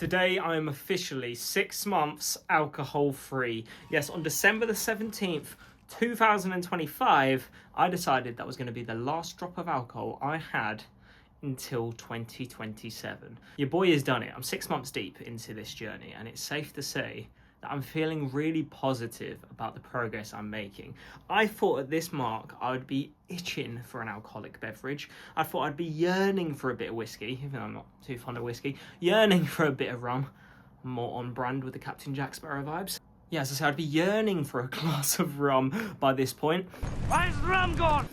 Today I am officially 6 months alcohol free. Yes, on December the 17th, 2025, I decided that was going to be the last drop of alcohol I had until 2027. Your boy has done it. I'm 6 months deep into this journey, and it's safe to say that I'm feeling really positive about the progress I'm making. I thought at this mark I would be itching for an alcoholic beverage. I thought I'd be yearning for a bit of whiskey, even though I'm not too fond of whiskey, yearning for a bit of rum, more on brand with the Captain Jack Sparrow vibes. Yeah, as I said, I'd be yearning for a glass of rum by this point. Where's the rum gone?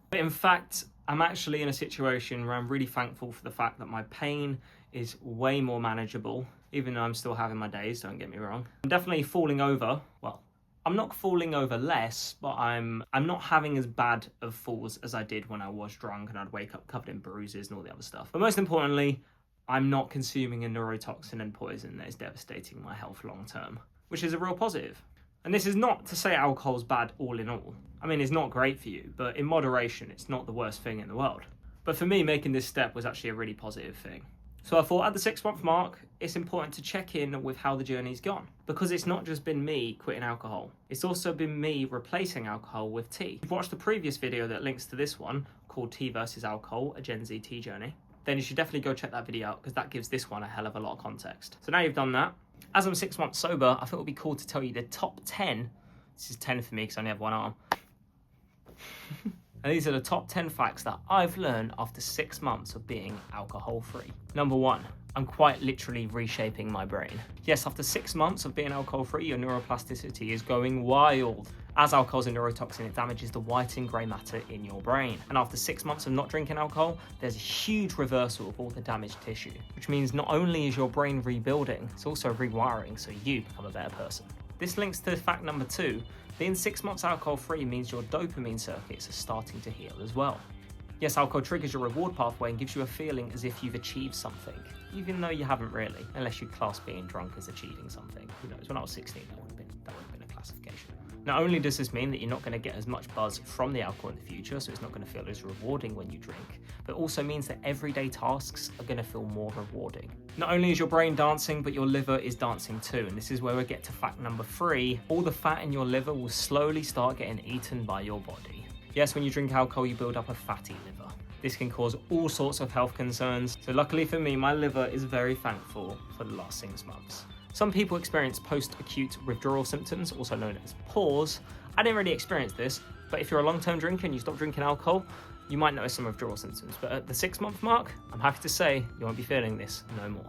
But in fact, I'm actually in a situation where I'm really thankful for the fact that my pain is way more manageable, even though I'm still having my days, don't get me wrong. I'm definitely falling over. Well, I'm not falling over less, but I'm not having as bad of falls as I did when I was drunk and I'd wake up covered in bruises and all the other stuff. But most importantly, I'm not consuming a neurotoxin and poison that is devastating my health long term, which is a real positive. And this is not to say alcohol's bad all in all. I mean, it's not great for you, but in moderation, it's not the worst thing in the world. But for me, making this step was actually a really positive thing. So I thought at the 6 month mark, it's important to check in with how the journey's gone. Because it's not just been me quitting alcohol. It's also been me replacing alcohol with tea. If you've watched the previous video that links to this one, called Tea versus Alcohol, a Gen Z tea journey, then you should definitely go check that video out because that gives this one a hell of a lot of context. So now you've done that. As I'm 6 months sober, I thought it would be cool to tell you the top 10. This is 10 for me because I only have one arm. And these are the top 10 facts that I've learned after 6 months of being alcohol free. Number 1, I'm quite literally reshaping my brain. Yes, after 6 months of being alcohol free, your neuroplasticity is going wild. As alcohol is a neurotoxin, it damages the white and grey matter in your brain. And after 6 months of not drinking alcohol, there's a huge reversal of all the damaged tissue, which means not only is your brain rebuilding, it's also rewiring so you become a better person. This links to fact number 2. Being 6 months alcohol free means your dopamine circuits are starting to heal as well. Yes, alcohol triggers your reward pathway and gives you a feeling as if you've achieved something, even though you haven't really, unless you class being drunk as achieving something. Who knows? When I was 16, that would have been a classification. Not only does this mean that you're not going to get as much buzz from the alcohol in the future, so it's not going to feel as rewarding when you drink, but it also means that everyday tasks are going to feel more rewarding. Not only is your brain dancing, but your liver is dancing too, and this is where we get to fact number 3. All the fat in your liver will slowly start getting eaten by your body. Yes, when you drink alcohol, you build up a fatty liver. This can cause all sorts of health concerns, so luckily for me, my liver is very thankful for the last 6 months. Some people experience post-acute withdrawal symptoms, also known as pause. I didn't really experience this, but if you're a long-term drinker and you stop drinking alcohol, you might notice some withdrawal symptoms. But at the 6 month mark, I'm happy to say you won't be feeling this no more.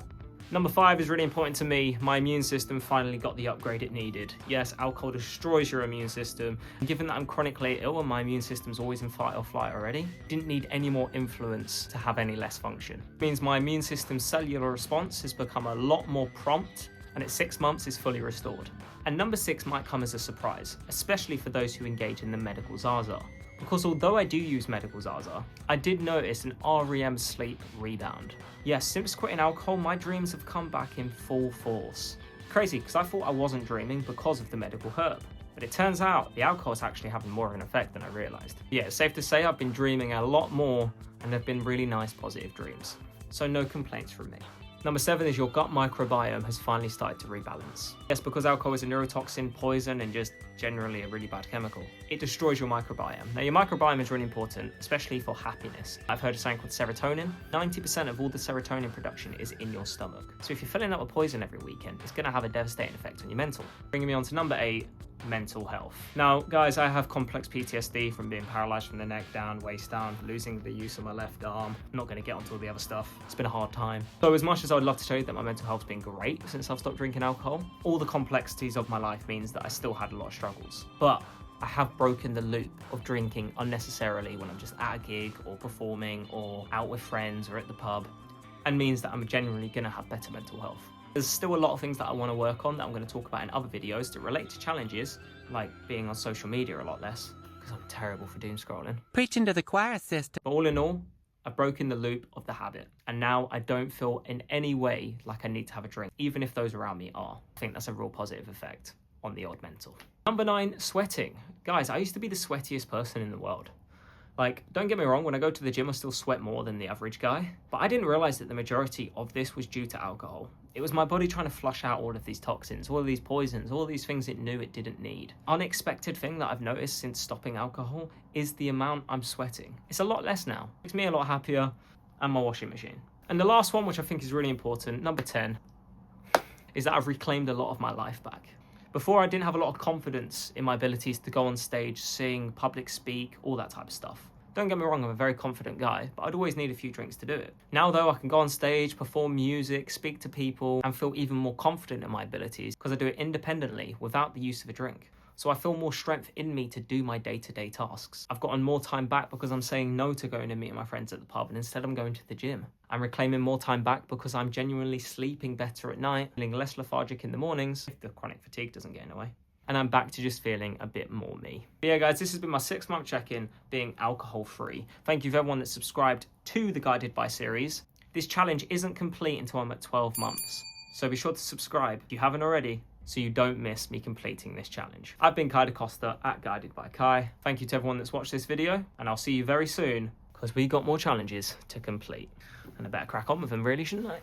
Number 5 is really important to me. My immune system finally got the upgrade it needed. Yes, alcohol destroys your immune system. And given that I'm chronically ill and my immune system's always in fight or flight already, didn't need any more influence to have any less function. It means my immune system's cellular response has become a lot more prompt, and at 6 months is fully restored. And number 6 might come as a surprise, especially for those who engage in the medical Zaza. Because although I do use medical Zaza, I did notice an REM sleep rebound. Yes, since quitting alcohol, my dreams have come back in full force. Crazy, because I thought I wasn't dreaming because of the medical herb. But it turns out the alcohol is actually having more of an effect than I realised. Yeah, it's safe to say I've been dreaming a lot more, and they've been really nice positive dreams. So no complaints from me. Number 7 is your gut microbiome has finally started to rebalance. Yes, because alcohol is a neurotoxin, poison, and just generally a really bad chemical. It destroys your microbiome. Now, your microbiome is really important, especially for happiness. I've heard of something called serotonin. 90% of all the serotonin production is in your stomach. So if you're filling up with poison every weekend, it's going to have a devastating effect on your mental. Bringing me on to number 8, mental health. Now, guys, I have complex PTSD from being paralyzed from the neck down, waist down, losing the use of my left arm. I'm not going to get onto all the other stuff. It's been a hard time. So as much as I would love to show you that my mental health's been great since I've stopped drinking alcohol, all the complexities of my life means that I still had a lot of struggles. But I have broken the loop of drinking unnecessarily when I'm just at a gig or performing or out with friends or at the pub, and means that I'm genuinely going to have better mental health. There's still a lot of things that I want to work on that I'm going to talk about in other videos that relate to challenges, like being on social media a lot less, because I'm terrible for doom scrolling. Preaching to the choir, sister. But all in all, I've broken the loop of the habit, and now I don't feel in any way like I need to have a drink, even if those around me are. I think that's a real positive effect on the odd mental. Number 9, sweating. Guys, I used to be the sweatiest person in the world. Like, don't get me wrong, when I go to the gym, I still sweat more than the average guy, but I didn't realize that the majority of this was due to alcohol. It was my body trying to flush out all of these toxins, all of these poisons, all of these things it knew it didn't need. Unexpected thing that I've noticed since stopping alcohol is the amount I'm sweating. It's a lot less now. Makes me a lot happier, and my washing machine. And the last one, which I think is really important, number 10, is that I've reclaimed a lot of my life back. Before, I didn't have a lot of confidence in my abilities to go on stage, sing, public speak, all that type of stuff. Don't get me wrong, I'm a very confident guy, but I'd always need a few drinks to do it. Now though, I can go on stage, perform music, speak to people, and feel even more confident in my abilities because I do it independently without the use of a drink. So I feel more strength in me to do my day-to-day tasks. I've gotten more time back because I'm saying no to going and meeting my friends at the pub, and instead I'm going to the gym. I'm reclaiming more time back because I'm genuinely sleeping better at night, feeling less lethargic in the mornings, if the chronic fatigue doesn't get in the way. And I'm back to just feeling a bit more me. But yeah, guys, this has been my 6-month check-in being alcohol-free. Thank you for everyone that subscribed to the Guided By series. This challenge isn't complete until I'm at 12 months. So be sure to subscribe if you haven't already, so you don't miss me completing this challenge. I've been Kai DaCosta at Guided by Kai. Thank you to everyone that's watched this video, and I'll see you very soon, because we got more challenges to complete. And I better crack on with them really, shouldn't I?